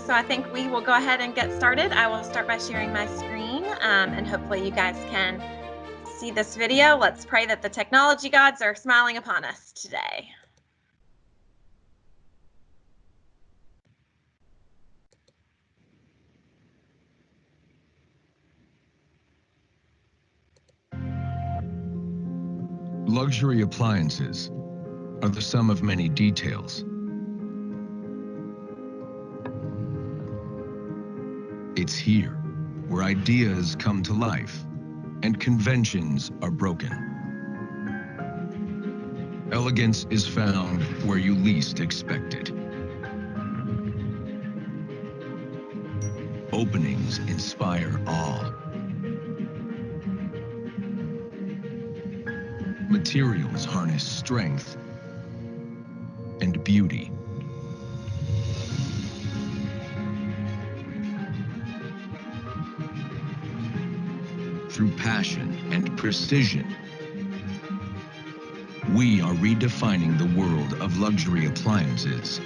So I think we will go ahead and get started. I will start by sharing my screen, and hopefully you guys can see this video. Let's pray that the technology gods are smiling upon us today. Luxury appliances are the sum of many details. It's here where ideas come to life and conventions are broken. Elegance is found where you least expect it. Openings inspire awe. Materials harness strength and beauty. Through passion and precision, we are redefining the world of luxury appliances.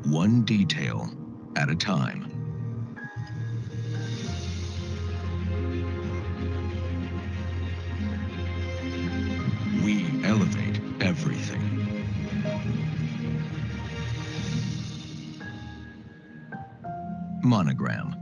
One detail at a time. We elevate everything. Monogram.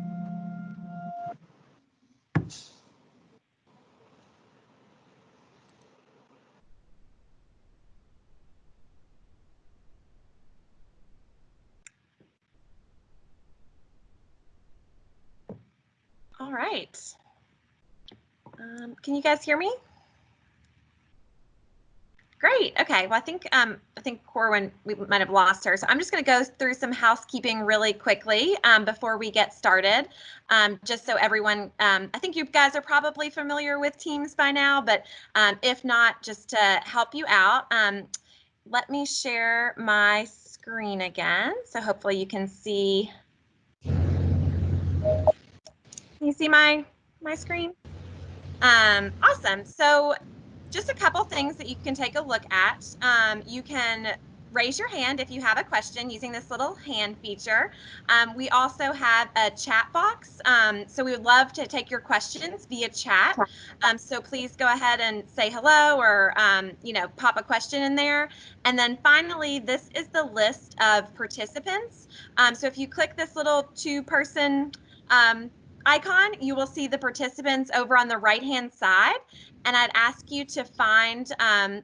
All right. Can you guys hear me? Great. Okay. Well, I think Corwin, we might have lost her. So I'm just going to go through some housekeeping really quickly before we get started. Just so everyone, I think you guys are probably familiar with Teams by now, but if not, just to help you out, let me share my screen again. So hopefully you can see. Can you see my screen? Awesome. So just a couple things that you can take a look at. You can raise your hand if you have a question using this little hand feature. We also have a chat box. So we would love to take your questions via chat. So please go ahead and say hello or, pop a question in there. And then finally, this is the list of participants. So if you click this little two-person icon, you will see the participants over on the right-hand side. And I'd ask you to find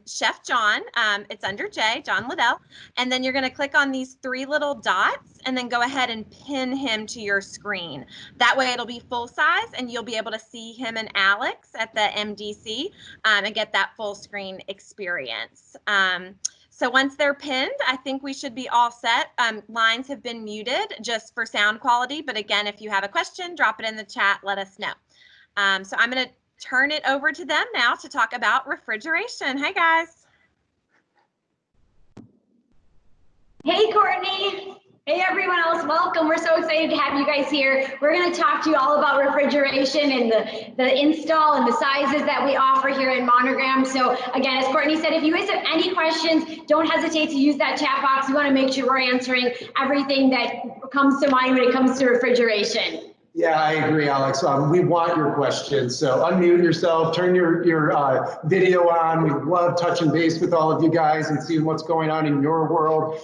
Chef John. It's under J, John Liddell. And then you're going to click on these three little dots and then go ahead and pin him to your screen. That way it'll be full size and you'll be able to see him and Alex at the MDC and get that full screen experience. So once they're pinned, I think we should be all set. Lines have been muted just for sound quality. But again, if you have a question, drop it in the chat, let us know. So I'm going to turn it over to them now to talk about refrigeration. Hey guys. Hey Courtney. Hey everyone else, welcome. We're so excited to have you guys here. We're going to talk to you all about refrigeration and the install and the sizes that we offer here in Monogram. So again, as Courtney said, if you guys have any questions, don't hesitate to use that chat box. We want to make sure we're answering everything that comes to mind when it comes to refrigeration. Yeah, I agree, Alex. We want your questions. So unmute yourself, turn your video on. We love touching base with all of you guys and seeing what's going on in your world.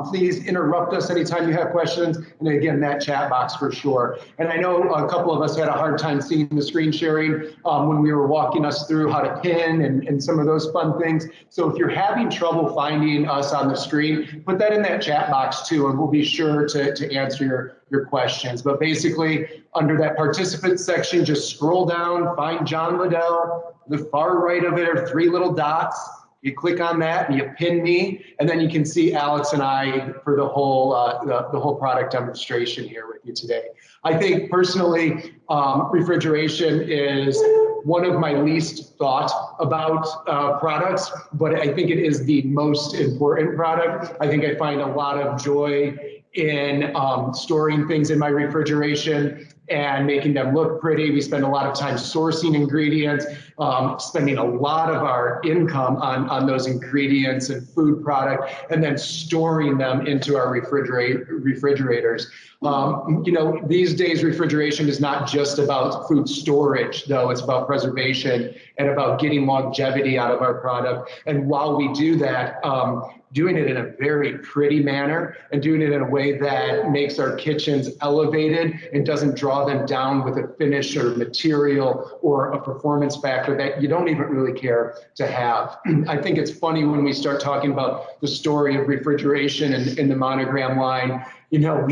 Please interrupt us anytime you have questions. And again, that chat box for sure. And I know a couple of us had a hard time seeing the screen sharing when we were walking us through how to pin and some of those fun things. So if you're having trouble finding us on the screen, put that in that chat box too, and we'll be sure to answer your questions. But basically, under that participant section, just scroll down, find John Liddell. The far right of it are three little dots. You click on that and you pin me, and then you can see Alex and I for the whole product demonstration here with you today. I think personally, refrigeration is one of my least thought about products, but I think it is the most important product. I think I find a lot of joy in storing things in my refrigeration and making them look pretty. We spend a lot of time sourcing ingredients, spending a lot of our income on those ingredients and food product, and then storing them into our refrigerators. You know, these days refrigeration is not just about food storage, though. It's about preservation and about getting longevity out of our product. And while we do that, doing it in a very pretty manner and doing it in a way that makes our kitchens elevated and doesn't draw them down with a finish or material or a performance factor that you don't even really care to have. I think it's funny when we start talking about the story of refrigeration in the Monogram line. You know,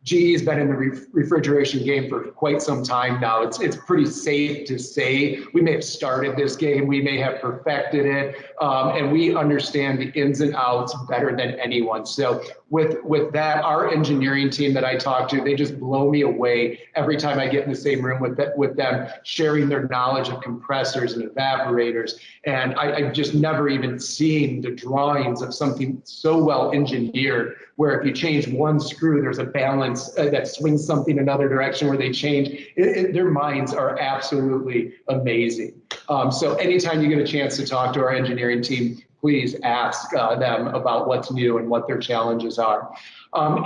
GE's been in the refrigeration game for quite some time now. It's pretty safe to say we may have started this game, we may have perfected it, and we understand the ins and outs better than anyone. So with that, our engineering team that I talk to, they just blow me away every time I get in the same room with them, sharing their knowledge of compressors and evaporators. And I've just never even seen the drawings of something so well engineered, where if you change one screw, there's a balance that swings something another direction where they change. Their minds are absolutely amazing. So anytime you get a chance to talk to our engineering team, please ask them about what's new and what their challenges are.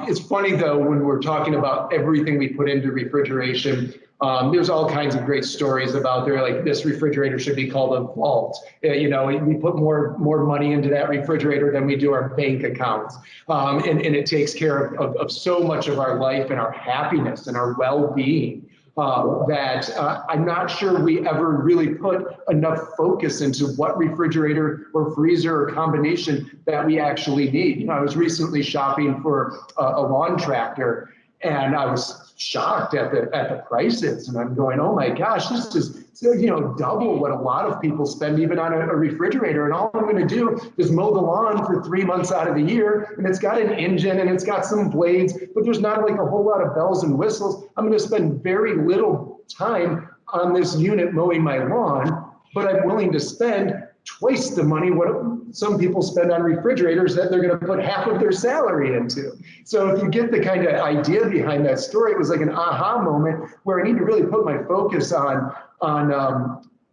It's funny though, when we're talking about everything we put into refrigeration, there's all kinds of great stories about there, like this refrigerator should be called a vault. You know, we put more money into that refrigerator than we do our bank accounts. And it takes care of so much of our life and our happiness and our well-being. That I'm not sure we ever really put enough focus into what refrigerator or freezer or combination that we actually need. You know, I was recently shopping for a lawn tractor, and I was shocked at the prices, and I'm going, oh my gosh, this is, you know, double what a lot of people spend even on a refrigerator. And all I'm going to do is mow the lawn for 3 months out of the year, and it's got an engine and it's got some blades, but there's not like a whole lot of bells and whistles. I'm going to spend very little time on this unit mowing my lawn, but I'm willing to spend twice the money what some people spend on refrigerators that they're going to put half of their salary into. So if you get the kind of idea behind that story, it was like an aha moment where I need to really put my focus on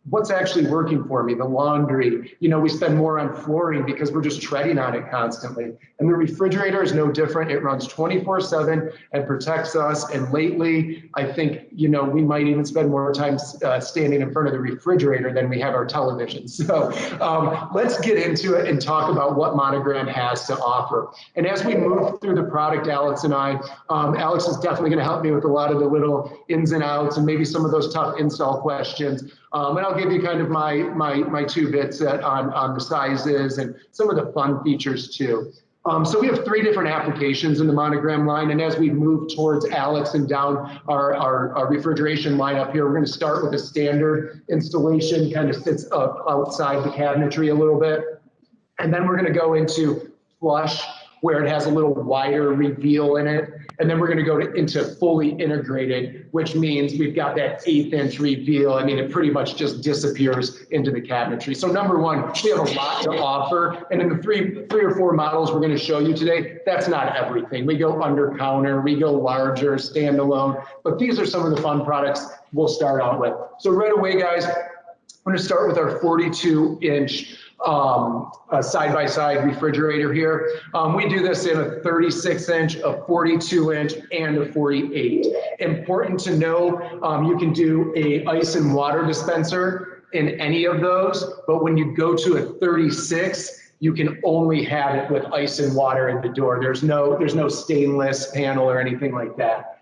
what's actually working for me. The laundry, you know, we spend more on flooring because we're just treading on it constantly. And the refrigerator is no different. It runs 24/7 and protects us. And lately, I think, you know, we might even spend more time standing in front of the refrigerator than we have our television. So let's get into it and talk about what Monogram has to offer. And as we move through the product, Alex and I, Alex is definitely going to help me with a lot of the little ins and outs and maybe some of those tough install questions. And I'll give you kind of my 2 bits on the sizes and some of the fun features too. So we have 3 different applications in the Monogram line. And as we move towards Alex and down our refrigeration line up here, we're going to start with a standard installation, kind of sits up outside the cabinetry a little bit. And then we're going to go into flush, where it has a little wider reveal in it. And then we're going to go into fully integrated, which means we've got that 1/8-inch reveal. I mean, it pretty much just disappears into the cabinetry. So number one, we have a lot to offer. And in the three or four models we're going to show you today, that's not everything. We go under counter, we go larger, standalone, but these are some of the fun products we'll start out with. So right away, guys, I'm going to start with our 42-inch side-by-side refrigerator here. We do this in a 36-inch, a 42-inch, and a 48. Important to know, you can do a ice and water dispenser in any of those, but when you go to a 36, you can only have it with ice and water in the door. There's no stainless panel or anything like that.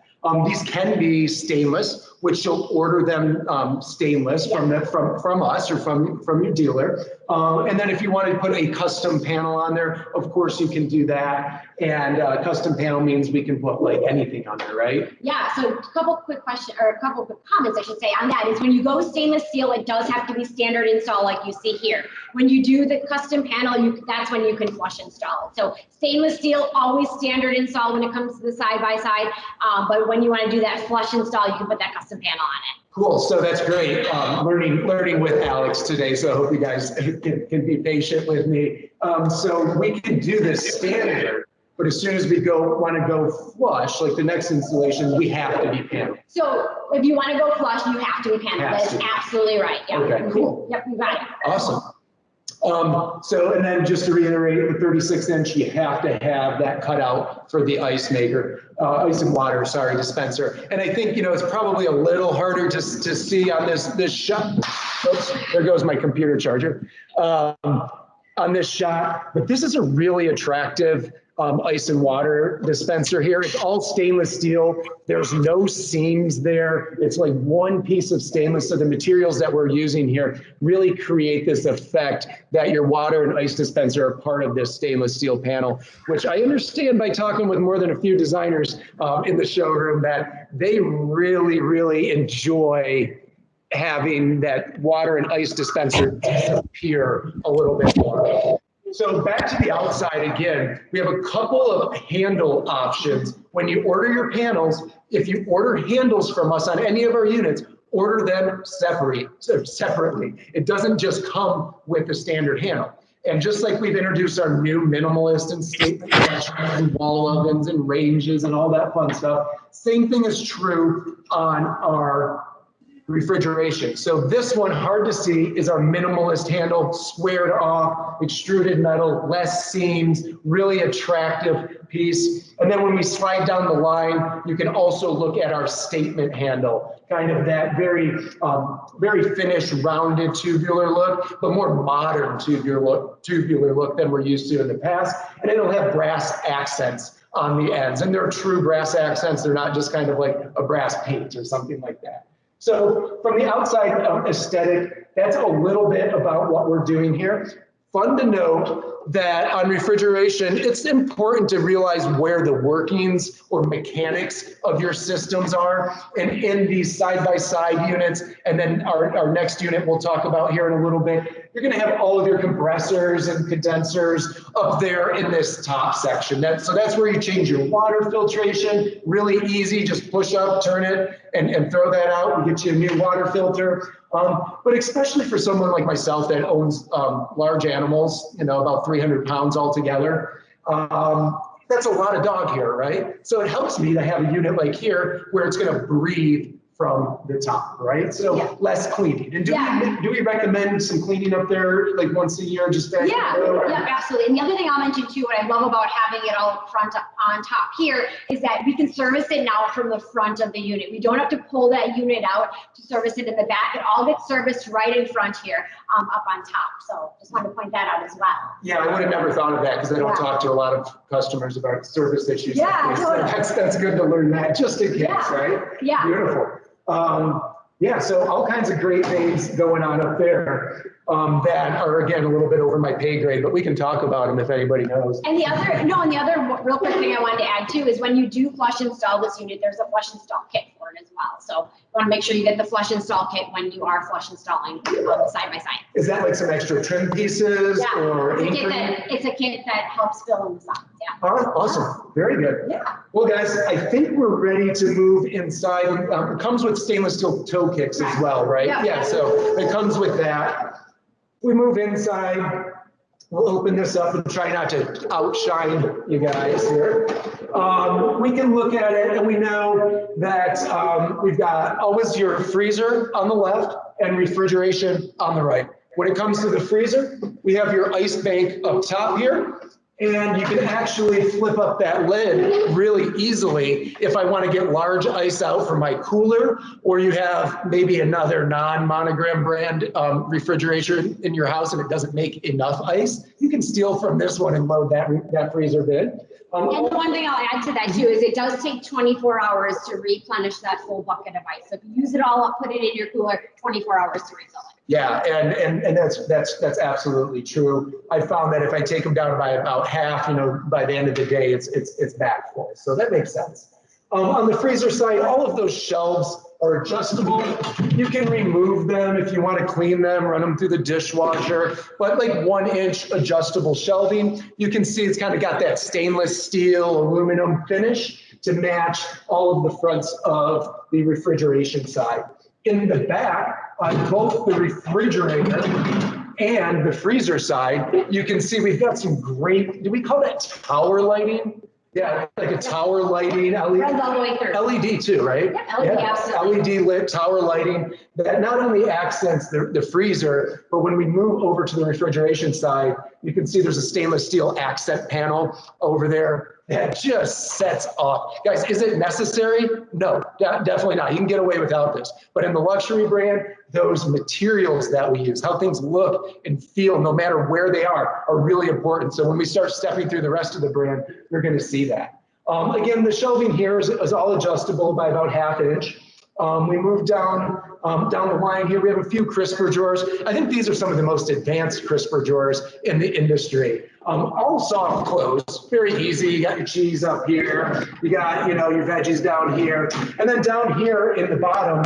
These can be stainless, which you'll order them stainless from us or from your dealer. And then if you want to put a custom panel on there, of course you can do that. And custom panel means we can put like anything on there, right? Yeah, so a couple quick questions, or a couple quick comments I should say on that is when you go stainless steel, it does have to be standard install like you see here. When you do the custom panel, that's when you can flush install it. So stainless steel, always standard install when it comes to the side-by-side, but when you want to do that flush install, you can put that custom panel on it. Cool, so that's great. Learning with Alex today, so I hope you guys can be patient with me. So we can do this standard. But as soon as we want to go flush, like the next installation, we have to be paneled. So if you want to go flush, you have to be paneled. That's absolutely right. Yeah. Okay, cool. Yep, you got it. Awesome. So, and then just to reiterate, the 36-inch, you have to have that cutout for the ice maker, ice and water, sorry, dispenser. And I think, it's probably a little harder to see on this shot. Oops, there goes my computer charger. On this shot, but this is a really attractive ice and water dispenser here. It's all stainless steel. There's no seams there. It's like one piece of stainless. So the materials that we're using here really create this effect that your water and ice dispenser are part of this stainless steel panel, which I understand by talking with more than a few designers in the showroom that they really, really enjoy having that water and ice dispenser disappear a little bit more. So back to the outside again, we have a couple of handle options. When you order your panels, if you order handles from us on any of our units, order them separately. It doesn't just come with the standard handle. And just like we've introduced our new minimalist and statement and wall ovens and ranges and all that fun stuff, same thing is true on our refrigeration. So this one, hard to see, is our minimalist handle, squared off, extruded metal, less seams, really attractive piece. And then when we slide down the line, you can also look at our statement handle, kind of that very finished, rounded tubular look, but more modern tubular look than we're used to in the past. And it'll have brass accents on the ends. And they're true brass accents. They're not just kind of like a brass paint or something like that. So from the outside aesthetic, that's a little bit about what we're doing here. Fun to note that on refrigeration, it's important to realize where the workings or mechanics of your systems are. And in these side-by-side units, and then our next unit we'll talk about here in a little bit, you're gonna have all of your compressors and condensers up there in this top section. So that's where you change your water filtration, really easy, just push up, turn it, and throw that out and get you a new water filter. But especially for someone like myself that owns large animals, about 300 pounds altogether, that's a lot of dog hair, right? So it helps me to have a unit like here where it's gonna breathe from the top, right? So less cleaning. And do we recommend some cleaning up there like once a year? Just yeah, absolutely. And the other thing I'll mention too, what I love about having it all up front on top here is that we can service it now from the front of the unit. We don't have to pull that unit out to service it in the back. It all gets serviced right in front here, up on top. So just wanted to point that out as well. Yeah, I would have never thought of that because I don't talk to a lot of customers about service issues. Yeah, totally. That's good to learn that just in case, right? Yeah. Beautiful. So all kinds of great things going on up there that are, again, a little bit over my pay grade, but we can talk about them if anybody knows. And the other real quick thing I wanted to add too is when you do flush install this unit, there's a flush install kit for it as well. So you want to make sure you get the flush install kit when you are flush installing side by side. Is that like some extra trim pieces or it's a kit that helps fill in the sides. Yeah. All right, awesome. Very good. Yeah. Well, guys, I think we're ready to move inside. It comes with stainless steel toe kicks as well, right? Yeah, so it comes with that. We move inside. We'll open this up and try not to outshine you guys here. We can look at it and we know that we've got always your freezer on the left and refrigeration on the right. When it comes to the freezer, we have your ice bank up top here. And you can actually flip up that lid really easily if I want to get large ice out for my cooler, or you have maybe another non-Monogram brand refrigerator in your house and it doesn't make enough ice. You can steal from this one and load that freezer bin. And the one thing I'll add to that too is it does take 24 hours to replenish that full bucket of ice. So if you use it all up, put it in your cooler, 24 hours to refill it. Yeah, and that's absolutely true. I found that if I take them down by about half, by the end of the day, it's back full. So that makes sense. On the freezer side, all of those shelves are adjustable. You can remove them if you want to clean them, run them through the dishwasher, but like 1-inch adjustable shelving. You can see it's kind of got that stainless steel, aluminum finish to match all of the fronts of the refrigeration side. In the back, on both the refrigerator and the freezer side, you can see we've got some great, do we call that tower lighting? Yeah, like a tower lighting, Runs all the way through. LED too, right? Yeah, LED, absolutely. LED lit tower lighting that not only accents the freezer, but when we move over to the refrigeration side, you can see there's a stainless steel accent panel over there that just sets off. Guys, is it necessary? No, definitely not. You can get away without this. But in the luxury brand, those materials that we use, how things look and feel, no matter where they are really important. So when we start stepping through the rest of the brand, you're going to see that. Again, the shelving here is all adjustable by about 1/2 inch. We move down the line here. We have a few crisper drawers. I think these are some of the most advanced crisper drawers in the industry. All soft close, very easy. You got your cheese up here. You got, your veggies down here. And then down here in the bottom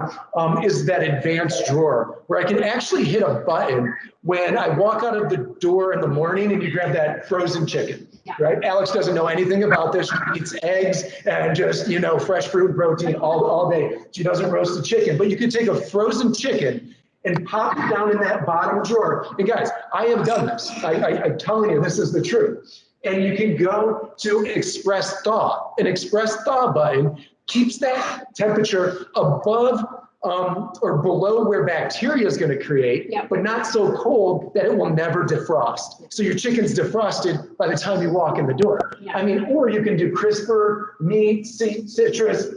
is that advanced drawer where I can actually hit a button when I walk out of the door in the morning and you grab that frozen chicken. Right? Alex doesn't know anything about this. She eats eggs and just, fresh fruit and protein all day. She doesn't roast the chicken, but you could take a frozen chicken and pop it down in that bottom drawer. And guys, I have done this. I'm telling you, this is the truth. And you can go to express thaw. An express thaw button keeps that temperature above or below where bacteria is going to create, but not so cold that it will never defrost. So your chicken's defrosted by the time you walk in the door. I mean, or you can do crisper, meat, citrus,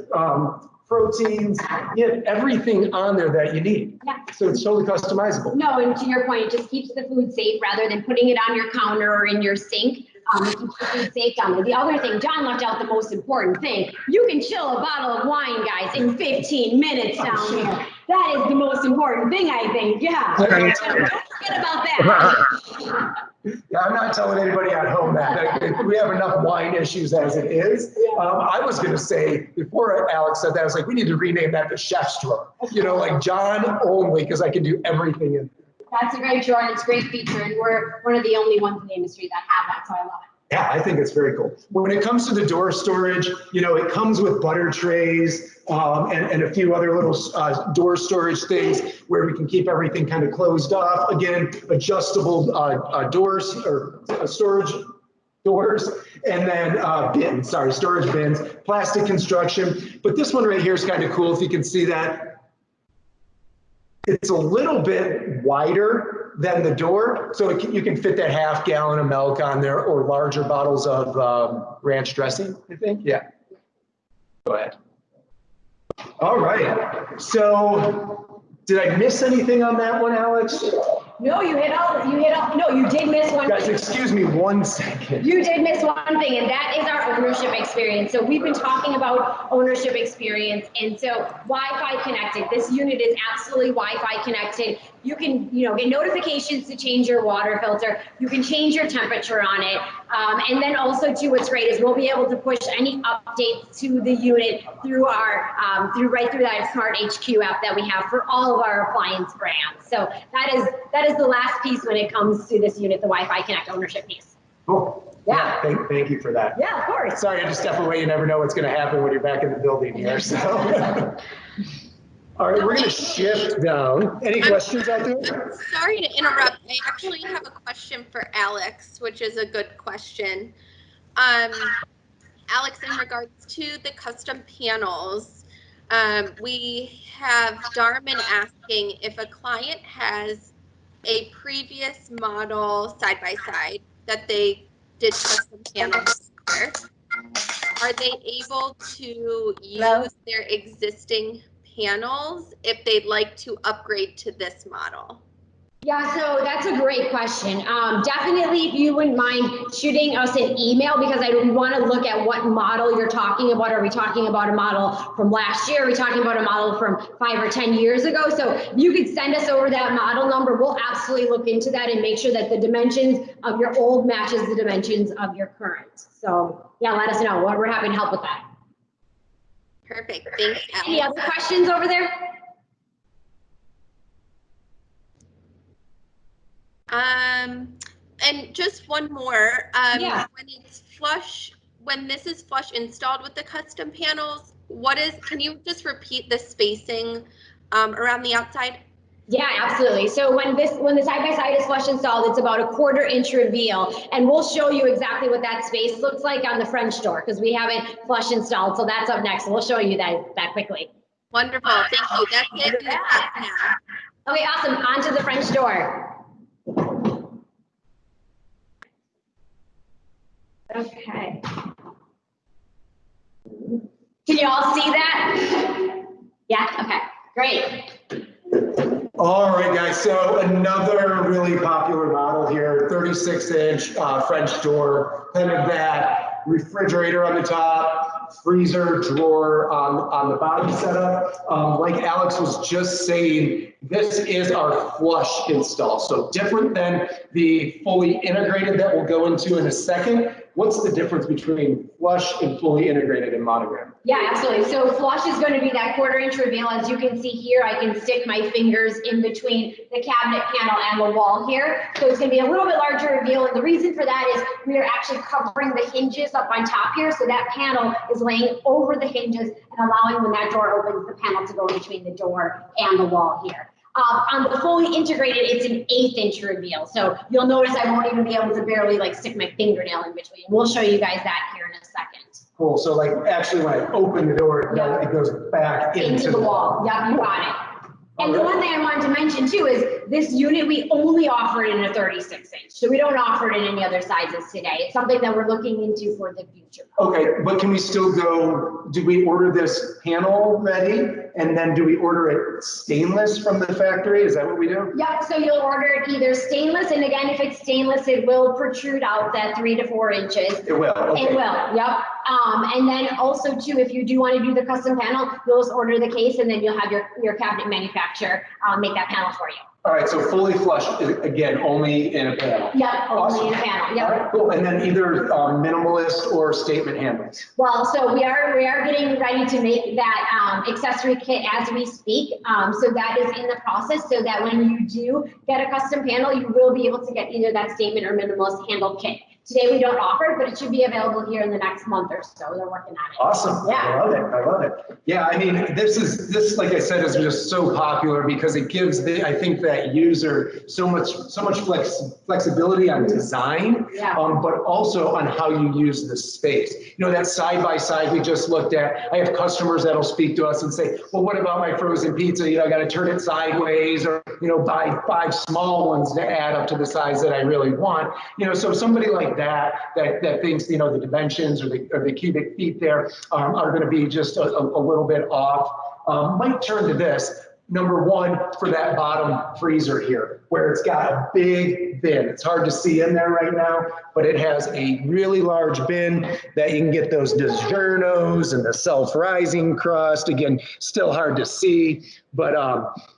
proteins, you have everything on there that you need. So it's totally customizable. No, and to your point, it just keeps the food safe rather than putting it on your counter or in your sink. It keeps the food safe down there. The other thing, John left out the most important thing. You can chill a bottle of wine, guys, in 15 minutes down here. That is the most important thing, I think. Yeah. Don't forget about that. Yeah, I'm not telling anybody at home that. We have enough wine issues as it is. I was going to say, before Alex said that, I was like, we need to rename that the chef's drawer. Like John only, because I can do everything in. That's a great drawer, and it's a great feature, and we're one of the only ones in the industry that have that, so I love it. Yeah, I think it's very cool. When it comes to the door storage, it comes with butter trays and a few other little door storage things where we can keep everything kind of closed off. Again, adjustable doors or storage doors, and then storage bins, plastic construction. But this one right here is kind of cool if you can see that. It's a little bit wider than the door, so you can fit that 1/2 gallon of milk on there or larger bottles of ranch dressing, I think. Yeah. Go ahead. All right. So did I miss anything on that one, Alex? No, you hit all. No, you did miss one. Guys, excuse me 1 second. You did miss one thing, and that is our ownership experience. So we've been talking about ownership experience, and so Wi-Fi connected. This unit is absolutely Wi-Fi connected. You can, get notifications to change your water filter. You can change your temperature on it, and then also too, what's great is we'll be able to push any updates to the unit through our right through that Smart HQ app that we have for all of our appliance brands. So that is the last piece when it comes to this unit, the Wi-Fi Connect ownership piece. Cool. Yeah. Thank you for that. Yeah, of course. Sorry, I had to step away. You never know what's going to happen when you're back in the building here. So, all right, we're going to shift down. Any questions out there? Sorry to interrupt. I actually have a question for Alex, which is a good question. Alex, in regards to the custom panels, we have Darman asking if a client has a previous model side by side that they did custom panels for. Are they able to use their existing panels if they'd like to upgrade to this model? Yeah, so that's a great question. Definitely, if you wouldn't mind shooting us an email, because I want to look at what model you're talking about. Are we talking about a model from last year? Are we talking about a model from 5 or 10 years ago? So you could send us over that model number. We'll absolutely look into that and make sure that the dimensions of your old matches the dimensions of your current. So yeah, let us know. We're happy to help with that. Perfect. Thanks, Alex. Any other questions over there? And just one more. Yeah. When this is flush installed with the custom panels, can you just repeat the spacing around the outside? Yeah, absolutely. So when the side-by-side is flush installed, it's about a 1/4 inch reveal, and we'll show you exactly what that space looks like on the French door because we haven't flush installed. So that's up next. So we'll show you that quickly. Wonderful. Thank you. That's it in the top now. Okay, awesome. On to the French door. Okay. Can you all see that? Yeah, okay, great. All right, guys, so another really popular model here, 36-inch French door, kind of that refrigerator on the top, freezer drawer on the bottom setup. Like Alex was just saying, this is our flush install. So different than the fully integrated that we'll go into in a second. What's the difference between flush and fully integrated in Monogram? Yeah, absolutely. So flush is going to be that 1/4 inch reveal. As you can see here, I can stick my fingers in between the cabinet panel and the wall here. So it's going to be a little bit larger reveal. And the reason for that is we are actually covering the hinges up on top here. So that panel is laying over the hinges and allowing when that door opens, the panel to go between the door and the wall here. On the fully integrated, it's an 1/8 inch reveal. So you'll notice I won't even be able to barely like stick my fingernail in between. We'll show you guys that here in a second. Cool, so like actually when I open the door, it goes back Into the wall. Yep, you got it. And the one thing I wanted to mention too is this unit, we only offer it in a 36-inch. So we don't offer it in any other sizes today. It's something that we're looking into for the future. Okay, but can we still go, do we order this panel ready? And then do we order it stainless from the factory? Is that what we do? Yep, so you'll order it either stainless, and again, if it's stainless, it will protrude out that 3 to 4 inches. It will, okay. It will, yep. And then also too, if you do want to do the custom panel, you'll just order the case and then you'll have your cabinet manufacturer make that panel for you. All right, so fully flush, again, only in a panel. Yep, Awesome. only in a panel, yep. All right, cool, and then either minimalist or statement handles. Well, so we are getting ready to make that accessory kit as we speak. So that is in the process so that when you do get a custom panel, you will be able to get either that statement or minimalist handle kit. Today we don't offer it, but it should be available here in the next month or so. They're working on it. Awesome. Yeah. I love it. I love it. Yeah, I mean, this, like I said, is just so popular because it gives I think that user so much flexibility on design, yeah. But also on how you use the space. You know, that side by side we just looked at, I have customers that'll speak to us and say, well, what about my frozen pizza? You know, I got to turn it sideways or, you know, buy 5 small ones to add up to the size that I really want. You know, so somebody like that thinks, you know, the dimensions or the cubic feet there are going to be just a little bit off, might turn to this. Number one, for that bottom freezer here, where it's got a big bin. It's hard to see in there right now, but it has a really large bin that you can get those DiGiorno's and the self-rising crust. Again, still hard to see, but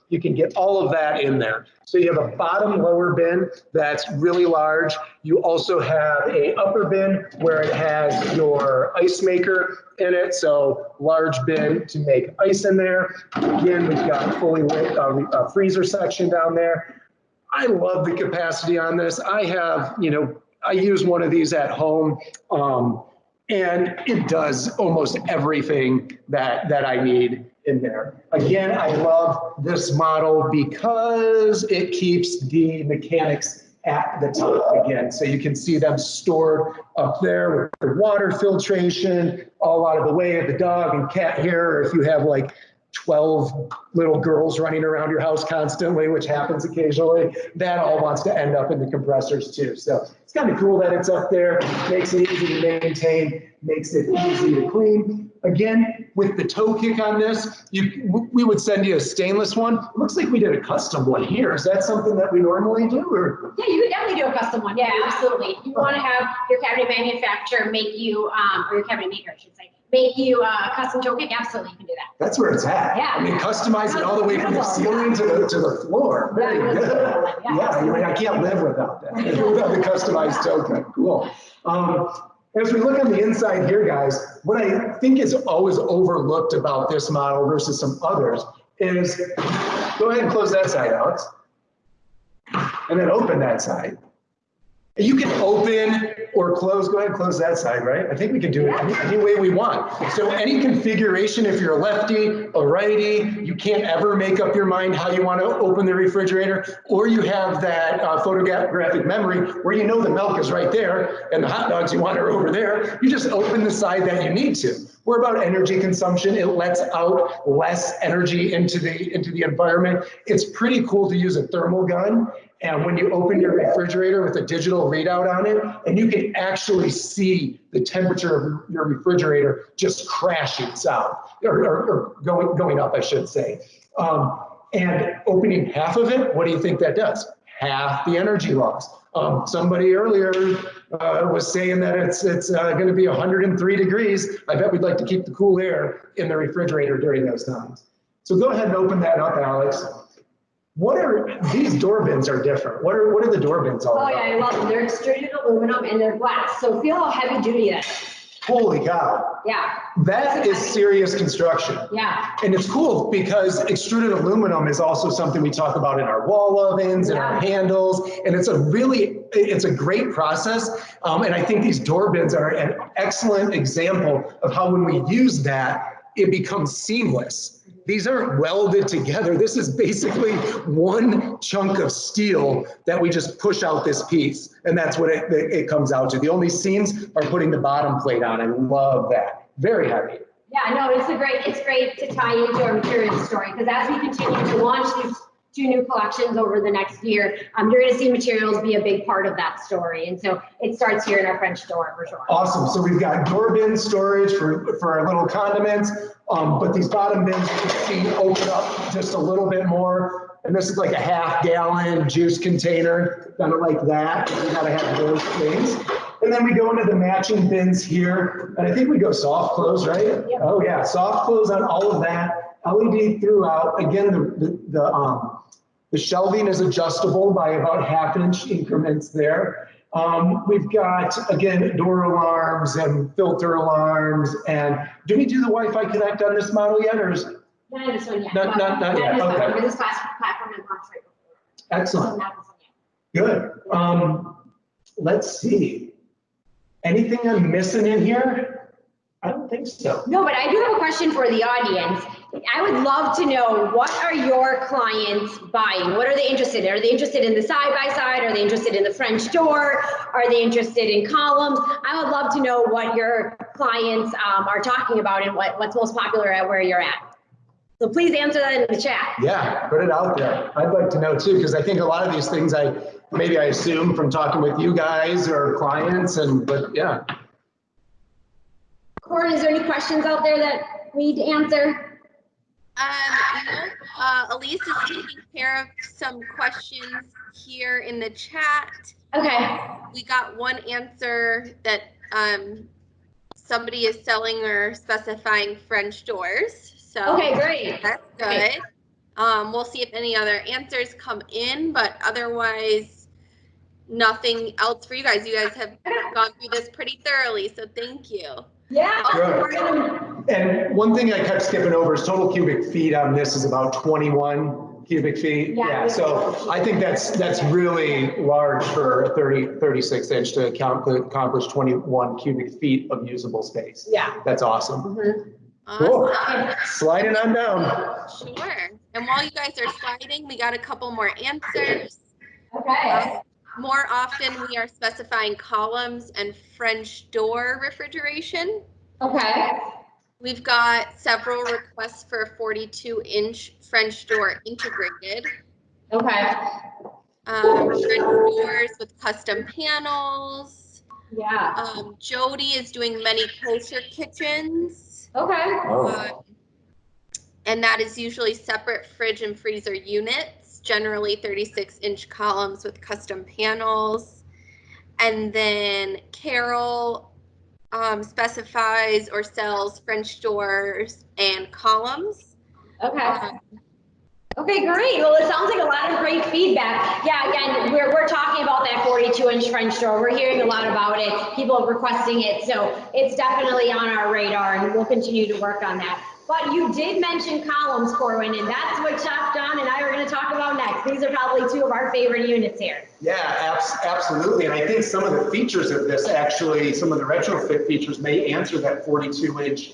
you can get all of that in there. So you have a bottom lower bin that's really large. You also have a upper bin where it has your ice maker in it. So large bin to make ice in there. Again, we've got fully lit freezer section down there. I love the capacity on this. I have, you know, I use one of these at home. And it does almost everything that I need in there. Again, I love this model because it keeps the mechanics at the top again. So you can see them stored up there with the water filtration all out of the way of the dog and cat hair, or if you have like 12 little girls running around your house constantly, which happens occasionally, that all wants to end up in the compressors too. So it's kind of cool that it's up there, makes it easy to maintain, makes it easy to clean. Again, with the toe kick on this, we would send you a stainless one. It looks like we did a custom one here. Is that something that we normally do? Or? Yeah, you could definitely do a custom one. Yeah, absolutely. If you want to have your cabinet manufacturer make you, or your cabinet maker, I should say, make you a custom toe kick, absolutely you can do that. That's where it's at. Yeah. I mean, customize it all the way from the ceiling to the floor. Very good. Yeah, I mean, I can't live without that. Without the customized toe kick. Cool. As we look on the inside here, guys, what I think is always overlooked about this model versus some others is, go ahead and close that side, Alex, and then open that side. You can open or close, go ahead and close that side, right? I think we can do it any way we want. So any configuration, if you're a lefty, a righty, you can't ever make up your mind how you want to open the refrigerator, or you have that photographic memory where you know the milk is right there and the hot dogs you want are over there. You just open the side that you need to. We're about energy consumption. It lets out less energy into the environment. It's pretty cool to use a thermal gun. And when you open your refrigerator with a digital readout on it, and you can actually see the temperature of your refrigerator just crashing south, or going up, I should say. And opening half of it, what do you think that does? Half the energy loss. Somebody earlier was saying that it's going to be 103 degrees. I bet we'd like to keep the cool air in the refrigerator during those times. So go ahead and open that up, Alex. What are these door bins are different? What are the door bins all about? Oh yeah, I love them. They're extruded aluminum and they're glass. So feel how heavy duty that is. Holy cow. Yeah. That is serious construction. Yeah. And it's cool because extruded aluminum is also something we talk about in our wall ovens and our handles. And it's a great process. And I think these door bins are an excellent example of how when we use that, it becomes seamless. These aren't welded together. This is basically one chunk of steel that we just push out this piece. And that's what it comes out to. The only seams are putting the bottom plate on. I love that. Very heavy. Yeah, no, it's great to tie into our materials story, because as we continue to launch these 2 new collections over the next year, you're going to see materials be a big part of that story. And so it starts here in our French door for sure. Awesome. So we've got door bin storage for our little condiments, but these bottom bins you can see open up just a little bit more. And this is like a half-gallon juice container, kind of like that. We got to have those things. And then we go into the matching bins here. And I think we go soft close, right? Yep. Oh yeah, soft close on all of that. LED throughout. Again, the shelving is adjustable by about 1/2 inch increments there. We've got, again, door alarms and filter alarms. And do we do the Wi-Fi Connect on this model yet, or is Not this one yet. Not yet. Okay. For this platform and launch right before. Excellent. Not this one yet. Good. Let's see. Anything I'm missing in here? I don't think so. No, but I do have a question for the audience. I would love to know, what are your clients buying? What are they interested in? Are they interested in the side-by-side? Are they interested in the French door? Are they interested in columns? I would love to know what your clients are talking about and what's most popular at where you're at. So please answer that in the chat. Yeah, put it out there. I'd like to know too, because I think a lot of these things maybe I assume from talking with you guys or clients, but yeah. Corin, is there any questions out there that we need to answer? No, Elise is taking care of some questions here in the chat. Okay. We got one answer that somebody is selling or specifying French doors. So okay, great. That's good. Great. We'll see if any other answers come in, but otherwise, nothing else for you guys. You guys have gone through this pretty thoroughly, so thank you. Yeah. Good. And one thing I kept skipping over is total cubic feet on this is about 21 cubic feet. Yeah. So I think that's really large for a 36 inch to accomplish 21 cubic feet of usable space. Yeah. That's awesome. Awesome. Cool. Sliding on down. Sure. And while you guys are sliding, we got a couple more answers. Okay. More often, we are specifying columns and French door refrigeration. Okay. We've got several requests for a 42-inch French door integrated. Okay. French doors with custom panels. Yeah. Jody is doing many kosher kitchens. Okay. And that is usually separate fridge and freezer units, generally 36-inch columns with custom panels. And then Carol specifies or sells French doors and columns. Okay. Okay, great. Well, it sounds like a lot of great feedback. Yeah, again, we're talking about that 42-inch French door. We're hearing a lot about it. People are requesting it. So it's definitely on our radar, and we'll continue to work on that. But you did mention columns, Corwin, and that's what Chop Don and I are going to talk about next. These are probably two of our favorite units here. Yeah, absolutely. And I think some of the features of this, actually, some of the retrofit features may answer that 42-inch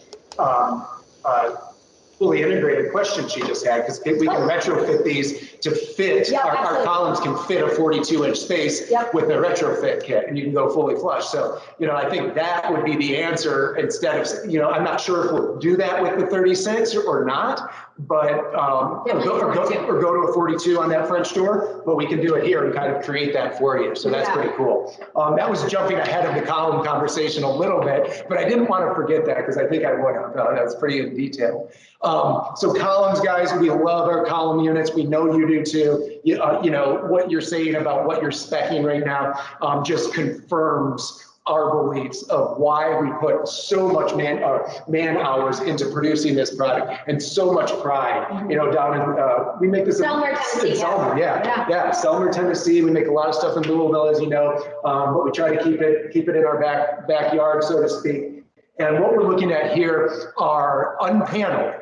fully integrated question she just had, because we can retrofit these to fit, our columns can fit a 42-inch space with a retrofit kit, and you can go fully flush. So, you know, I think that would be the answer instead of, you know, I'm not sure if we'll do that with the 36 or not, but, or go to a 42 on that French door, but we can do it here and kind of create that for you. So that's pretty cool. That was jumping ahead of the column conversation a little bit, but I didn't want to forget that because I think I would have. That's pretty in detail. So columns, guys, we love our column units. We know you do too. You know, what you're saying about what you're speccing right now just confirms our beliefs of why we put so much man hours into producing this product and so much pride. You know, down in, we make this Selmer, Tennessee. Selmer, Selmer, Tennessee. We make a lot of stuff in Louisville, as you know, but we try to keep it in our backyard, so to speak. And what we're looking at here are unpaneled,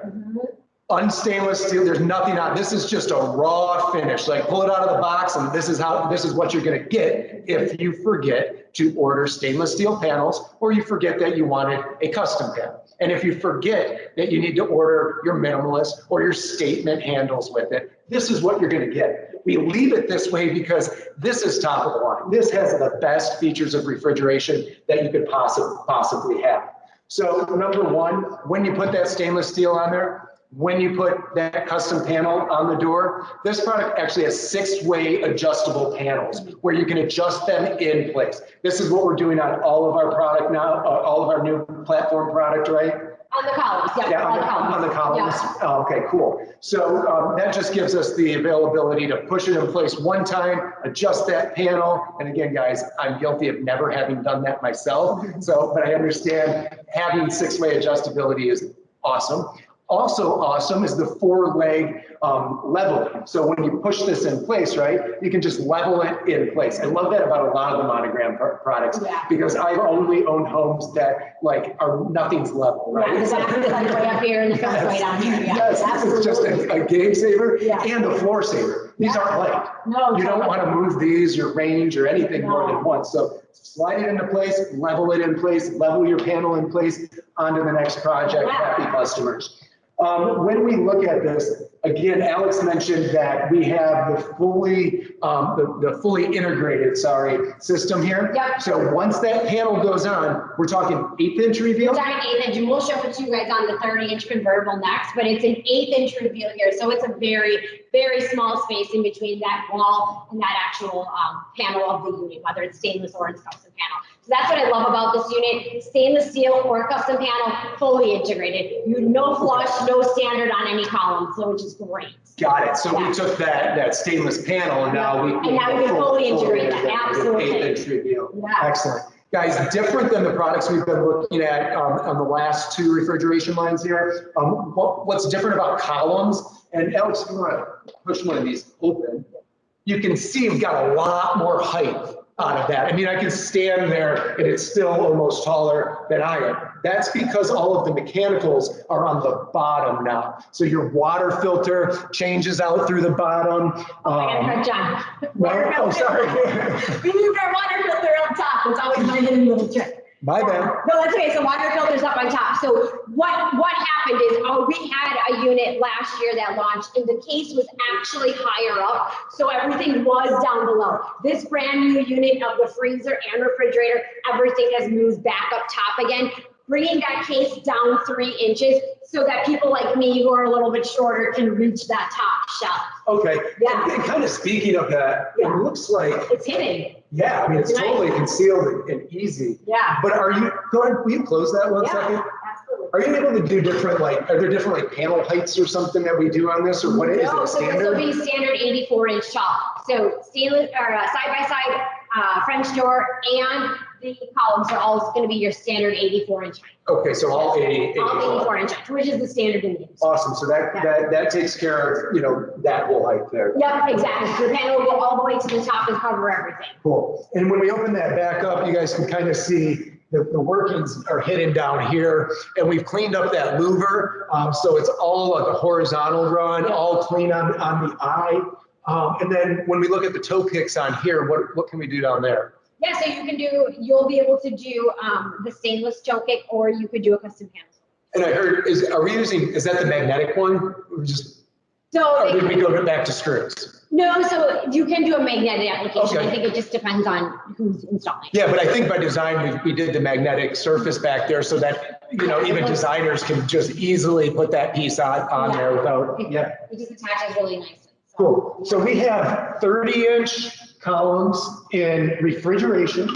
unstainless steel. There's nothing on. This is just a raw finish. Like, pull it out of the box, and this is what you're going to get if you forget to order stainless steel panels, or you forget that you wanted a custom panel. And if you forget that you need to order your minimalist or your statement handles with it, this is what you're going to get. We leave it this way because this is top of the line. This has the best features of refrigeration that you could possibly have. So number one, when you put that stainless steel on there, when you put that custom panel on the door, this product actually has 6-way adjustable panels where you can adjust them in place. This is what we're doing on all of our product now, all of our new platform product, right? On the columns, on the columns. Oh, okay, cool. So that just gives us the availability to push it in place one time, adjust that panel. And again, guys, I'm guilty of never having done that myself. So, but I understand having 6-way adjustability is awesome. Also awesome is the 4-leg leveling. So when you push this in place, right, you can just level it in place. I love that about a lot of the Monogram products because I've only owned homes that nothing's level, right? Yeah, exactly. Like way up here and the front way down here. Yeah, yes, it's just a game saver and a floor saver. These aren't light. No, you don't want to move these, your range, or anything more than once. So slide it into place, level it in place, level your panel in place, onto the next project. Happy customers. When we look at this, again, Alex mentioned that we have the fully integrated, system here. Yep. So once that panel goes on, we're talking 1/8-inch reveal? We're talking 1/8-inch, and we'll show it to you guys on the 30-inch convertible next, but it's an 1/8-inch reveal here. So it's a very, very small space in between that wall and that actual panel of the unit, whether it's stainless or it's custom panel. So that's what I love about this unit. Stainless steel or custom panel, fully integrated. No flush, no standard on any column, so which is great. Got it. So we took that stainless panel and now we can fully integrate that. Absolutely. 1/8-inch reveal. Excellent. Guys, different than the products we've been looking at on the last 2 refrigeration lines here. What's different about columns? And Alex, if you want to push one of these open, you can see we've got a lot more height out of that. I mean, I can stand there and it's still almost taller than I am. That's because all of the mechanicals are on the bottom now. So your water filter changes out through the bottom. John. Sorry. We moved our water filter up top. It's always my hidden little trick. My bad. No, that's okay. So water filter's up on top. So what happened is we had a unit last year that launched and the case was actually higher up. So everything was down below. This brand new unit of the freezer and refrigerator, everything has moved back up top again, bringing that case down 3 inches so that people like me who are a little bit shorter can reach that top shelf. Okay. Yeah. And kind of speaking of that, it looks like it's hidden. Yeah, I mean, it's totally concealed and easy. Yeah. But go ahead, will you close that one second? Absolutely. Are you able to do different, are there different panel heights or something that we do on this, or what is it, standard? So this will be standard 84-inch tall. So stainless, or side-by-side French door and the columns are all going to be your standard 84-inch height. Okay, so all 84-inch height, which is the standard in the industry. Awesome. So that takes care of, that whole height there. Yep, exactly. So the panel will go all the way to the top and cover everything. Cool. And when we open that back up, you guys can kind of see the workings are hidden down here, and we've cleaned up that louver, so it's all like a horizontal run, all clean on the eye. And then when we look at the toe picks on here, what can we do down there? Yeah, so you'll be able to do the stainless toe pick, or you could do a custom panel. And I heard, is that the magnetic one? Or did we go back to screws? No, so you can do a magnetic application. Okay. I think it just depends on who's installing. Yeah, but I think by design, we did the magnetic surface back there so that, even designers can just easily put that piece on there without, It just attaches really nicely. So. Cool. So we have 30-inch columns in refrigeration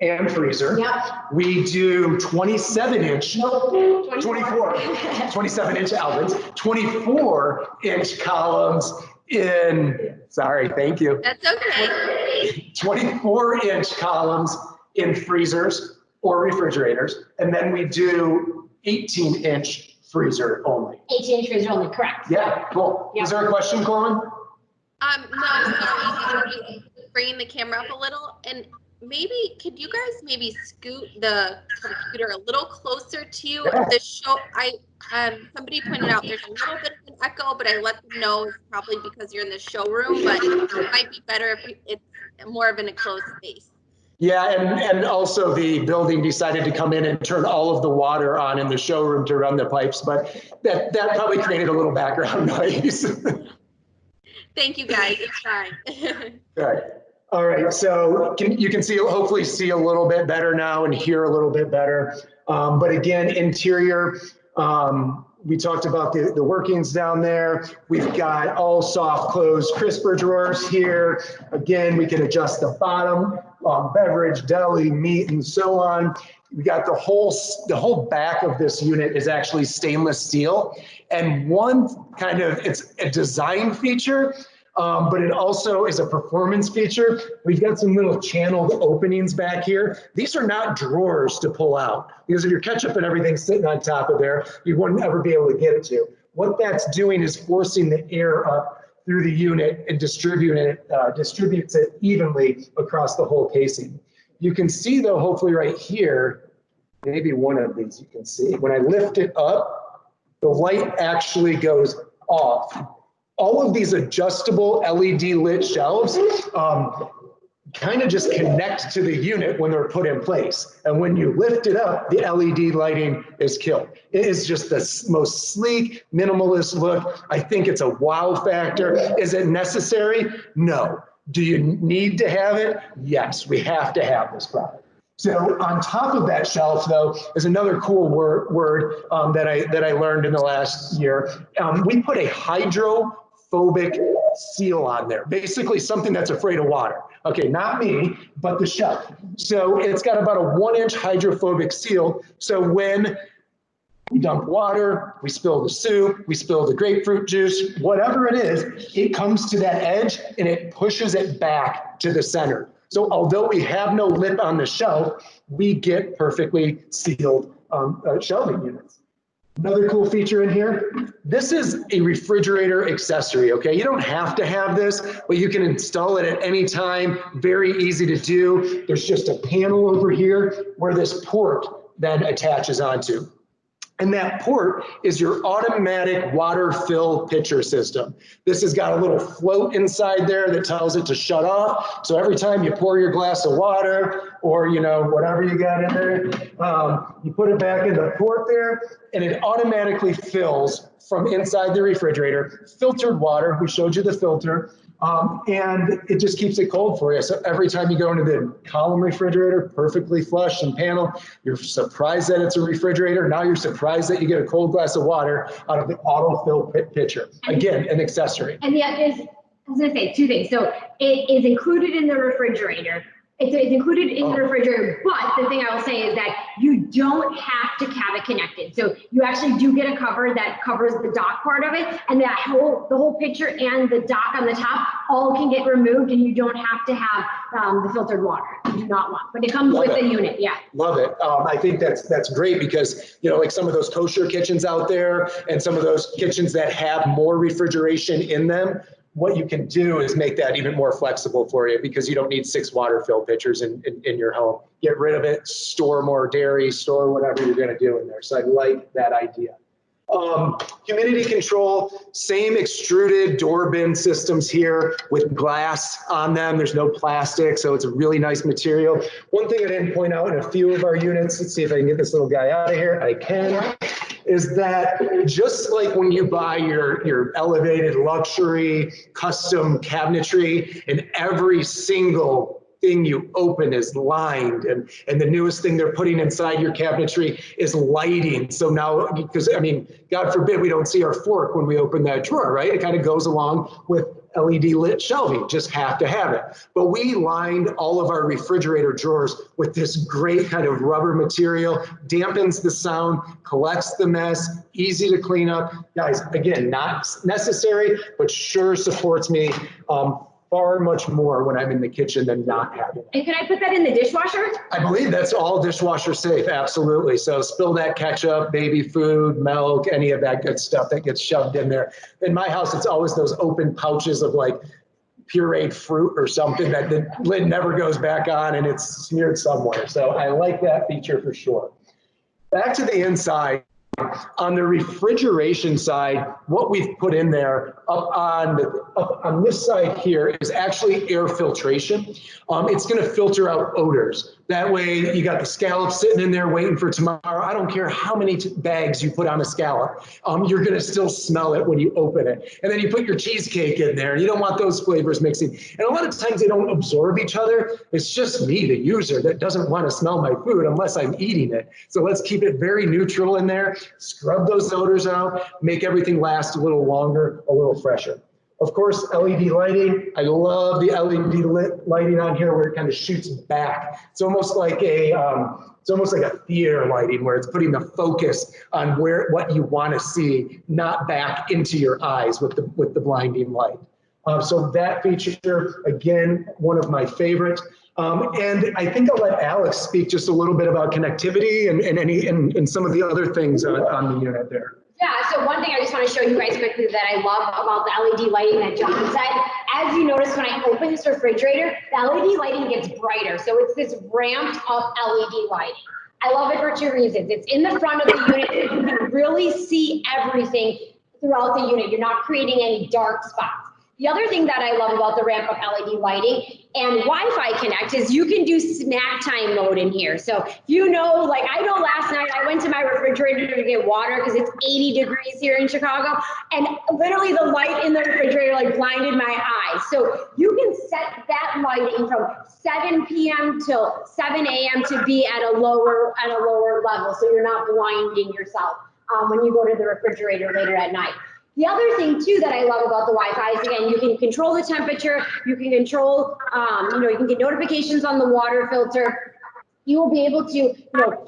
and freezer. Yep. We do 27-inch, Nope. 24, 27-inch outlets, 24-inch columns in, sorry, thank you. That's okay. 24-inch columns in freezers or refrigerators. And then we do 18-inch freezer only. 18-inch freezer only, correct. Yeah, cool. Yep. Is there a question, Colin? No, sorry, bringing the camera up a little, and could you guys maybe scoot the computer a little closer to you? Yeah. The show, somebody pointed out there's a little bit of an echo, but I let them know it's probably because you're in the showroom, but it might be better if it's more of in a closed space. Yeah, and also the building decided to come in and turn all of the water on in the showroom to run the pipes, but that probably created a little background noise. Thank you, guys. It's fine. All right. So you can hopefully see a little bit better now and hear a little bit better. But again, interior, we talked about the workings down there. We've got all soft closed crisper drawers here. Again, we can adjust the bottom, beverage, deli, meat, and so on. We got the whole back of this unit is actually stainless steel. And it's a design feature, but it also is a performance feature. We've got some little channeled openings back here. These are not drawers to pull out, because if your ketchup and everything's sitting on top of there, you wouldn't ever be able to get it to. What that's doing is forcing the air up through the unit and distributes it evenly across the whole casing. You can see though, hopefully right here, maybe one of these you can see, when I lift it up, the light actually goes off. All of these adjustable LED lit shelves kind of just connect to the unit when they're put in place. And when you lift it up, the LED lighting is killed. It is just the most sleek, minimalist look. I think it's a wow factor. Is it necessary? No. Do you need to have it? Yes, we have to have this product. So on top of that shelf, though, is another cool word that I learned in the last year. We put a hydrophobic seal on there, basically something that's afraid of water. Okay, not me, but the shelf. So it's got about a 1-inch hydrophobic seal. So when we dump water, we spill the soup, we spill the grapefruit juice, whatever it is, it comes to that edge and it pushes it back to the center. So although we have no lip on the shelf, we get perfectly sealed shelving units. Another cool feature in here, this is a refrigerator accessory, okay? You don't have to have this, but you can install it at any time. Very easy to do. There's just a panel over here where this port then attaches onto. And that port is your automatic water fill pitcher system. This has got a little float inside there that tells it to shut off. So every time you pour your glass of water or, whatever you got in there, you put it back in the port there and it automatically fills from inside the refrigerator, filtered water. We showed you the filter. And it just keeps it cold for you. So every time you go into the column refrigerator, perfectly flush and panel, you're surprised that it's a refrigerator. Now you're surprised that you get a cold glass of water out of the autofill pitcher. Again, an accessory. And I was going to say two things. So it is included in the refrigerator. It's included in the refrigerator, but the thing I will say is that you don't have to have it connected. So you actually do get a cover that covers the dock part of it, and the whole pitcher and the dock on the top all can get removed, and you don't have to have the filtered water. You do not want, but it comes with the unit. Yeah. Love it. I think that's great because like some of those kosher kitchens out there and some of those kitchens that have more refrigeration in them, what you can do is make that even more flexible for you, because you don't need 6 water fill pitchers in your home. Get rid of it, store more dairy, store whatever you're going to do in there. So I like that idea. Humidity control, same extruded door bin systems here with glass on them. There's no plastic, so it's a really nice material. One thing I didn't point out in a few of our units, let's see if I can get this little guy out of here. I can. Is that just like when you buy your elevated luxury custom cabinetry, and every single thing you open is lined, and the newest thing they're putting inside your cabinetry is lighting. So now, because I mean, God forbid we don't see our fork when we open that drawer, right? It kind of goes along with LED lit shelving, just have to have it. But we lined all of our refrigerator drawers with this great kind of rubber material, dampens the sound, collects the mess, easy to clean up. Guys, again, not necessary, but sure supports me far much more when I'm in the kitchen than not having it. And can I put that in the dishwasher? I believe that's all dishwasher safe, absolutely. So spill that ketchup, baby food, milk, any of that good stuff that gets shoved in there. In my house, it's always those open pouches of like pureed fruit or something that the lid never goes back on and it's smeared somewhere. So I like that feature for sure. Back to the inside. On the refrigeration side, what we've put in there up on this side here is actually air filtration. It's going to filter out odors. That way you got the scallops sitting in there waiting for tomorrow. I don't care how many bags you put on a scallop. You're going to still smell it when you open it. And then you put your cheesecake in there. You don't want those flavors mixing. And a lot of times they don't absorb each other. It's just me, the user, that doesn't want to smell my food unless I'm eating it. So let's keep it very neutral in there. Scrub those odors out, make everything last a little longer, a little fresher. Of course, LED lighting. I love the LED lighting on here where it kind of shoots back. It's almost like a theater lighting where it's putting the focus on what you want to see, not back into your eyes with the blinding light. So that feature, again, one of my favorites. And I think I'll let Alex speak just a little bit about connectivity and some of the other things on the unit there. Yeah, so one thing I just want to show you guys quickly that I love about the LED lighting that John said, as you notice when I open this refrigerator, the LED lighting gets brighter. So it's this ramped up LED lighting. I love it for 2 reasons. It's in the front of the unit. You can really see everything throughout the unit. You're not creating any dark spots. The other thing that I love about the ramp up LED lighting and Wi-Fi Connect is you can do snack time mode in here. So you know, like I know last night I went to my refrigerator to get water because it's 80 degrees here in Chicago, and literally the light in the refrigerator like blinded my eyes. So you can set that lighting from 7 p.m. till 7 a.m. to be at a lower level, so you're not blinding yourself when you go to the refrigerator later at night. The other thing too that I love about the Wi-Fi is, again, you can control the temperature, you can control, you can get notifications on the water filter. You will be able to,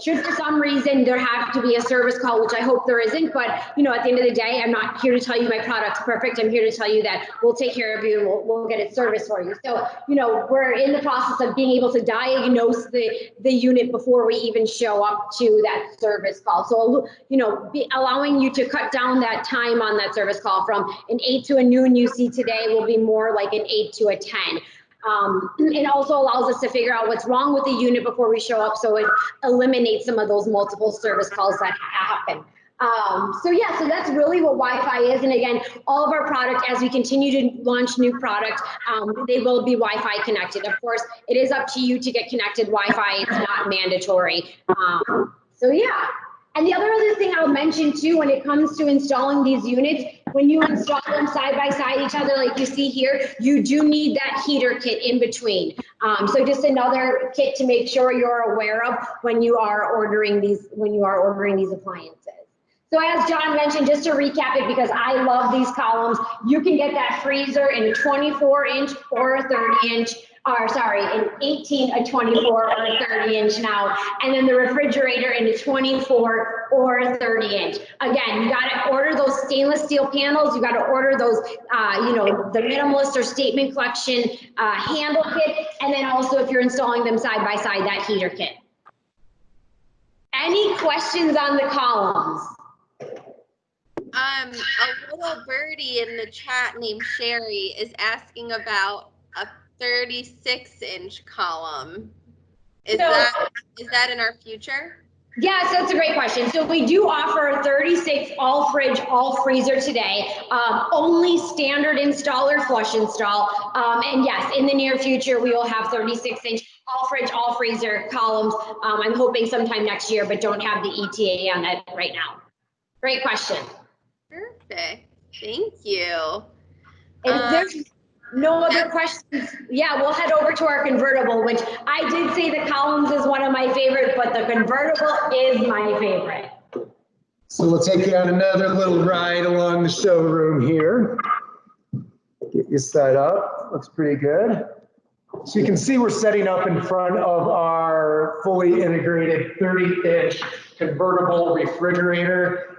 should for some reason there have to be a service call, which I hope there isn't, but at the end of the day, I'm not here to tell you my product's perfect. I'm here to tell you that we'll take care of you and we'll get it serviced for you. So, we're in the process of being able to diagnose the unit before we even show up to that service call. So, allowing you to cut down that time on that service call from an 8 to a noon you see today will be more like an 8 to a 10. It also allows us to figure out what's wrong with the unit before we show up, so it eliminates some of those multiple service calls that happen. So that's really what Wi-Fi is. And again, all of our product, as we continue to launch new product, they will be Wi-Fi connected. Of course, it is up to you to get connected Wi-Fi. It's not mandatory. And the other thing I'll mention too, when it comes to installing these units, when you install them side by side each other, like you see here, you do need that heater kit in between. So just another kit to make sure you're aware of when you are ordering these appliances. So as John mentioned, just to recap it, because I love these columns, you can get that freezer in a 24-inch or a 30-inch, an 18, a 24, or a 30-inch now, and then the refrigerator in a 24 or a 30-inch. Again, you got to order those stainless steel panels. You got to order those, the Minimalist or Statement Collection handle kit, and then also if you're installing them side by side, that heater kit. Any questions on the columns? A little birdie in the chat named Sherry is asking about a 36-inch column. Is that in our future? Yeah, so that's a great question. So we do offer 36 all fridge, all freezer today, only standard install or flush install. And yes, in the near future, we will have 36-inch all fridge, all freezer columns. I'm hoping sometime next year, but don't have the ETA on that right now. Great question. Perfect. Thank you. If there's no other questions, yeah, we'll head over to our convertible, which I did say the columns is one of my favorites, but the convertible is my favorite. So we'll take you on another little ride along the showroom here. Get you set up. Looks pretty good. So you can see we're setting up in front of our fully integrated 30-inch convertible refrigerator.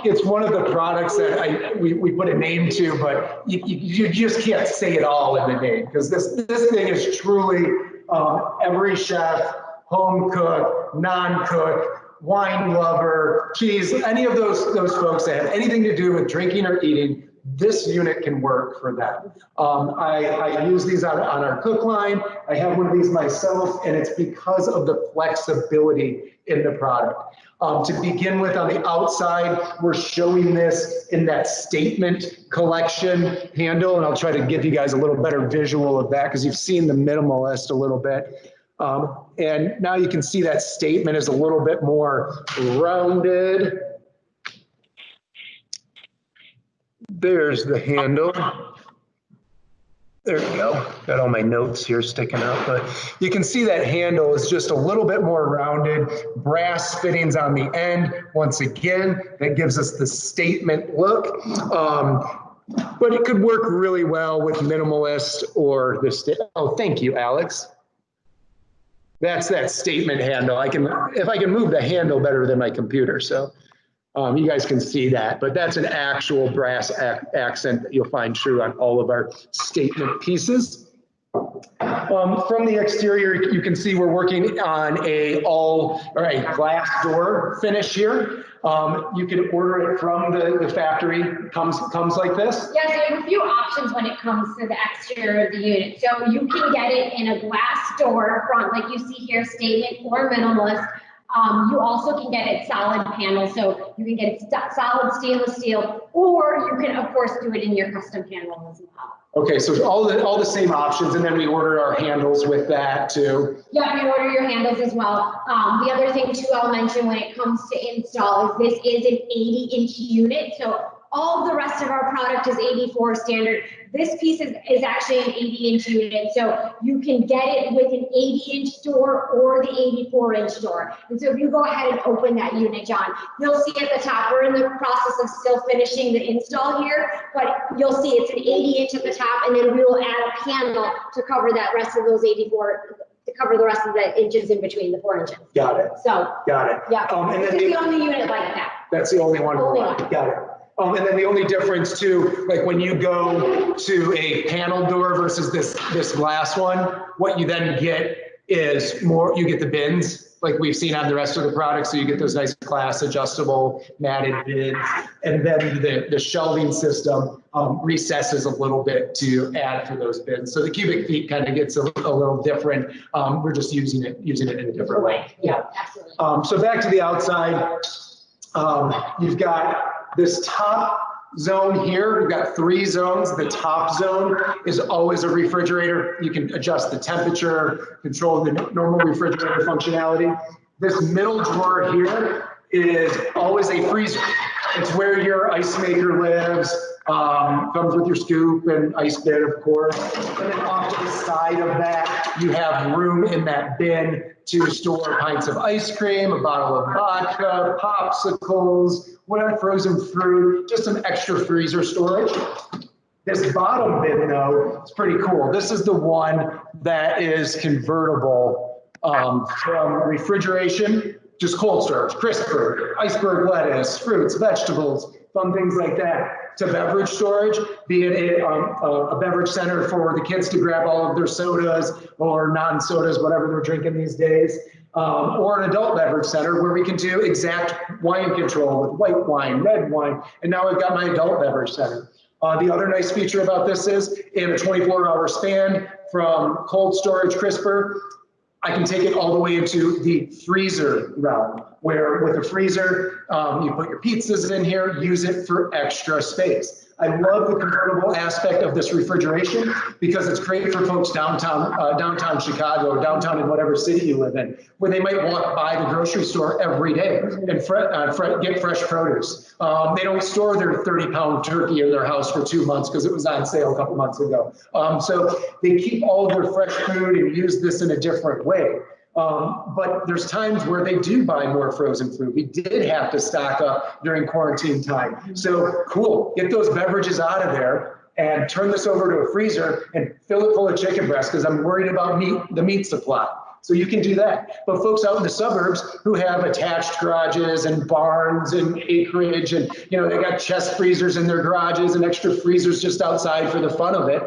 It's one of the products that we put a name to, but you just can't say it all in the name, because this thing is truly every chef, home cook, non-cook, wine lover, cheese, any of those folks that have anything to do with drinking or eating, this unit can work for them. I use these on our cook line. I have one of these myself, and it's because of the flexibility in the product. To begin with, on the outside, we're showing this in that statement collection handle, and I'll try to give you guys a little better visual of that because you've seen the Minimalist a little bit. And now you can see that statement is a little bit more rounded. There's the handle. There we go. Got all my notes here sticking out, but you can see that handle is just a little bit more rounded. Brass fittings on the end. Once again, that gives us the statement look. But it could work really well with Minimalist or the oh, thank you, Alex. That's that statement handle. If I can move the handle better than my computer, so. You guys can see that, but that's an actual brass accent that you'll find true on all of our statement pieces. From the exterior, you can see we're working on a glass door finish here. You can order it from the factory. It comes like this. Yeah, so you have a few options when it comes to the exterior of the unit. So you can get it in a glass door front, like you see here, statement or Minimalist. You also can get it solid panel, so you can get it solid stainless steel, or you can, of course, do it in your custom panel as well. Okay, so all the same options, and then we order our handles with that too. Yeah, you order your handles as well. The other thing too I'll mention when it comes to install is this is an 80-inch unit, so all the rest of our product is 84 standard. This piece is actually an 80-inch unit, so you can get it with an 80-inch door or the 84-inch door. And so if you go ahead and open that unit, John, you'll see at the top, we're in the process of still finishing the install here, but you'll see it's an 80-inch at the top, and then we will add a panel to cover that rest of those 84, to cover the rest of the inches in between the 4 inches. Got it. So. Got it. Yeah, and this is the only unit like that. That's the only one. Got it. And then the only difference too, like when you go to a panel door versus this glass one, what you then get is more, you get the bins like we've seen on the rest of the products. So you get those nice glass adjustable matted bins. And then the shelving system recesses a little bit to add for those bins. So the cubic feet kind of gets a little different. We're just using it in a different way. Yeah, absolutely. So back to the outside, you've got this top zone here. We've got 3 zones. The top zone is always a refrigerator. You can adjust the temperature, control the normal refrigerator functionality. This middle drawer here is always a freezer. It's where your ice maker lives. Comes with your scoop and ice bin, of course. And then off to the side of that, you have room in that bin to store pints of ice cream, a bottle of vodka, popsicles, whatever, frozen fruit, just some extra freezer storage. This bottom bin, though, is pretty cool. This is the one that is convertible from refrigeration, just cold storage, crisper, iceberg lettuce, fruits, vegetables, fun things like that, to beverage storage, be it a beverage center for the kids to grab all of their sodas or non-sodas, whatever they're drinking these days. or an adult beverage center where we can do exact wine control with white wine, red wine, and now I've got my adult beverage center. The other nice feature about this is in a 24-hour span from cold storage crisper, I can take it all the way into the freezer realm, where with a freezer, you put your pizzas in here, use it for extra space. I love the convertible aspect of this refrigeration because it's great for folks downtown Chicago or downtown in whatever city you live in, where they might walk by the grocery store every day and get fresh produce. They don't store their 30-pound turkey in their house for 2 months because it was on sale a couple months ago. So they keep all of their fresh food and use this in a different way. But there's times where they do buy more frozen food. We did have to stock up during quarantine time. So cool, get those beverages out of there and turn this over to a freezer and fill it full of chicken breast because I'm worried about the meat supply. So you can do that. But folks out in the suburbs who have attached garages and barns and acreage and, you know, they got chest freezers in their garages and extra freezers just outside for the fun of it,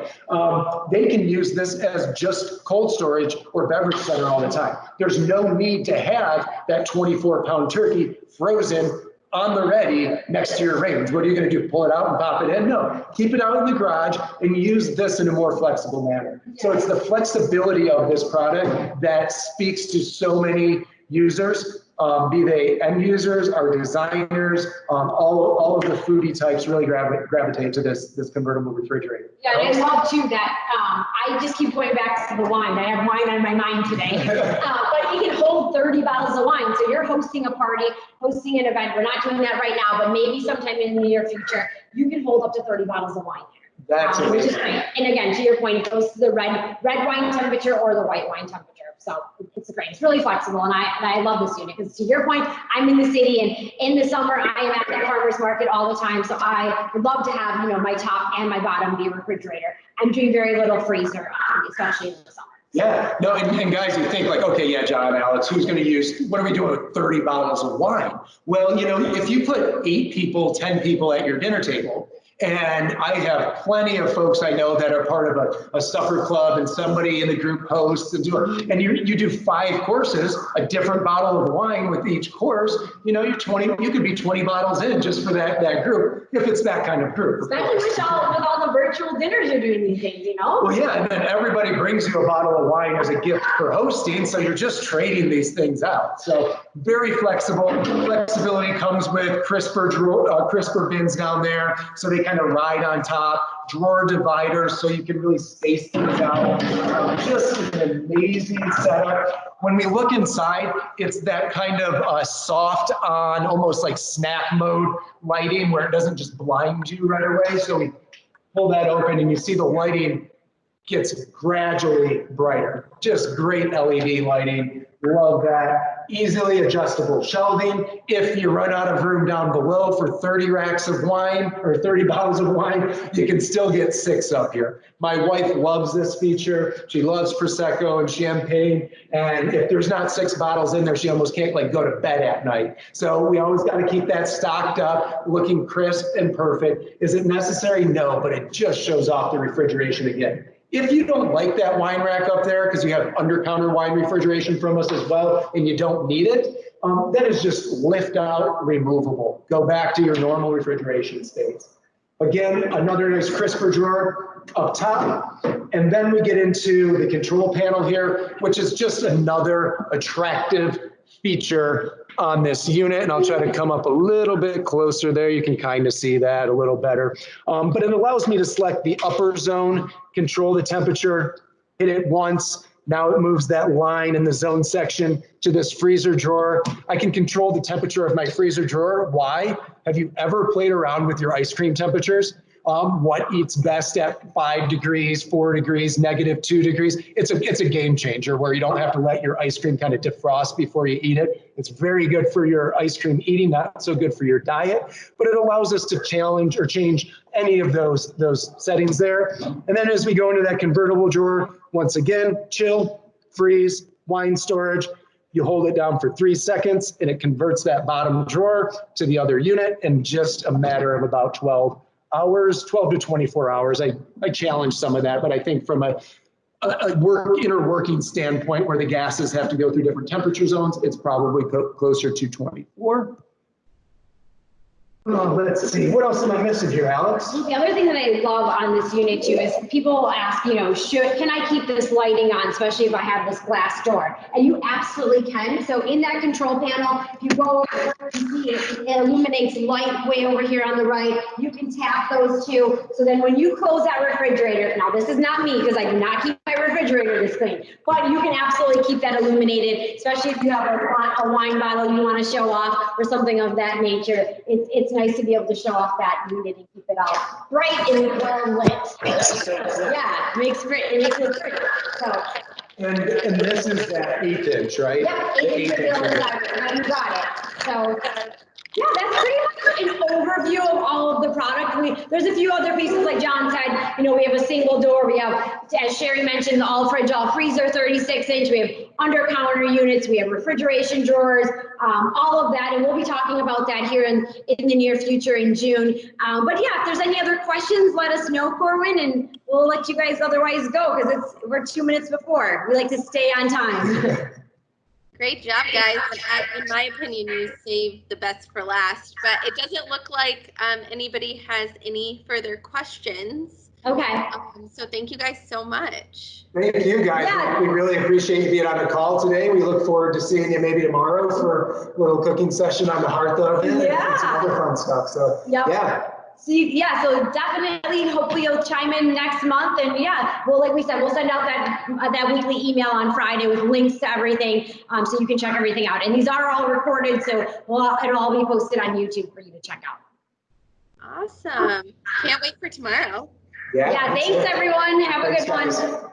they can use this as just cold storage or beverage center all the time. There's no need to have that 24-pound turkey frozen on the ready next to your range. What are you going to do? Pull it out and pop it in? No, keep it out in the garage and use this in a more flexible manner. So it's the flexibility of this product that speaks to so many users, be they end users or designers, all of the foodie types really gravitate to this convertible refrigerator. Yeah, and I love too that I just keep going back to the wine. I have wine on my mind today. But you can hold 30 bottles of wine. So you're hosting a party, hosting an event. We're not doing that right now, but maybe sometime in the near future, you can hold up to 30 bottles of wine there. That's which is great. And again, to your point, it goes to the red wine temperature or the white wine temperature. So it's great. It's really flexible, and I love this unit because to your point, I'm in the city, and in the summer I am at the farmers market all the time. So I would love to have, you know, my top and my bottom be a refrigerator. I'm doing very little freezer, especially in the summer. Yeah, no, and guys, you think like, okay, yeah, John, Alex, who's going to use, what are we doing with 30 bottles of wine? Well, you know, if you put 8 people, 10 people at your dinner table, and I have plenty of folks I know that are part of a supper club and somebody in the group hosts and you do 5 courses, a different bottle of wine with each course, you know, you could be 20 bottles in just for that group, if it's that kind of group. Especially with all the virtual dinners you're doing these days, you know? Well, yeah, and then everybody brings you a bottle of wine as a gift for hosting, so you're just trading these things out. So very flexible. Flexibility comes with crisper bins down there, so they kind of ride on top, drawer dividers so you can really space things out. Just an amazing setup. When we look inside, it's that kind of soft on, almost like snack mode lighting where it doesn't just blind you right away. So we pull that open and you see the lighting gets gradually brighter. Just great LED lighting. Love that. Easily adjustable shelving. If you run out of room down below for 30 racks of wine or 30 bottles of wine, you can still get 6 up here. My wife loves this feature. She loves Prosecco and champagne. And if there's not 6 bottles in there, she almost can't like go to bed at night. So we always got to keep that stocked up, looking crisp and perfect. Is it necessary? No, but it just shows off the refrigeration again. If you don't like that wine rack up there because you have under-counter wine refrigeration from us as well and you don't need it, that is just lift out, removable. Go back to your normal refrigeration space. Again, another nice crisper drawer up top. And then we get into the control panel here, which is just another attractive feature on this unit, and I'll try to come up a little bit closer there. You can kind of see that a little better. But it allows me to select the upper zone, control the temperature, hit it once. Now it moves that line in the zone section to this freezer drawer. I can control the temperature of my freezer drawer. Why? Have you ever played around with your ice cream temperatures? What eats best at 5 degrees, 4 degrees, -2 degrees. It's a game changer where you don't have to let your ice cream kind of defrost before you eat it. It's very good for your ice cream eating, not so good for your diet, but it allows us to challenge or change any of those settings there. And then as we go into that convertible drawer, once again, chill, freeze, wine storage. You hold it down for 3 seconds and it converts that bottom drawer to the other unit in just a matter of about 12 hours, 12 to 24 hours. I challenge some of that, but I think from a inner working standpoint where the gases have to go through different temperature zones, it's probably closer to 24. Let's see, what else am I missing here, Alex? The other thing that I love on this unit too is people ask, you know, can I keep this lighting on, especially if I have this glass door? And you absolutely can. So in that control panel, if you go over, you see it illuminates light way over here on the right. You can tap those two. So then when you close that refrigerator, now this is not me because I do not keep my refrigerator this clean, but you can absolutely keep that illuminated, especially if you have a wine bottle you want to show off or something of that nature. It's nice to be able to show off that unit and keep it all bright and well lit. Yeah, it makes it look pretty. So. And this is that 1/8 inch, right? Yep, 1/8 inch reveal inside. You got it. So. Yeah, that's pretty much an overview of all of the product. There's a few other pieces, like John said, you know, we have a single door. We have, as Sherry mentioned, the all fridge, all freezer, 36 inch. We have under counter units. We have refrigeration drawers, all of that. And we'll be talking about that here in the near future in June. But yeah, if there's any other questions, let us know, Corwin, and we'll let you guys otherwise go because we're 2 minutes before. We like to stay on time. Great job, guys. And in my opinion, you saved the best for last, but it doesn't look like anybody has any further questions. Okay. So thank you guys so much. Thank you, guys. Yeah. We really appreciate you being on the call today. We look forward to seeing you maybe tomorrow for a little cooking session on the hearth oven and some other fun stuff. So, yeah. So definitely, hopefully you'll chime in next month, and well, like we said, we'll send out that weekly email on Friday with links to everything, so you can check everything out. And these are all recorded, so it'll all be posted on YouTube for you to check out. Awesome! Can't wait for tomorrow. Yeah, thanks everyone. Have a good one. Guys.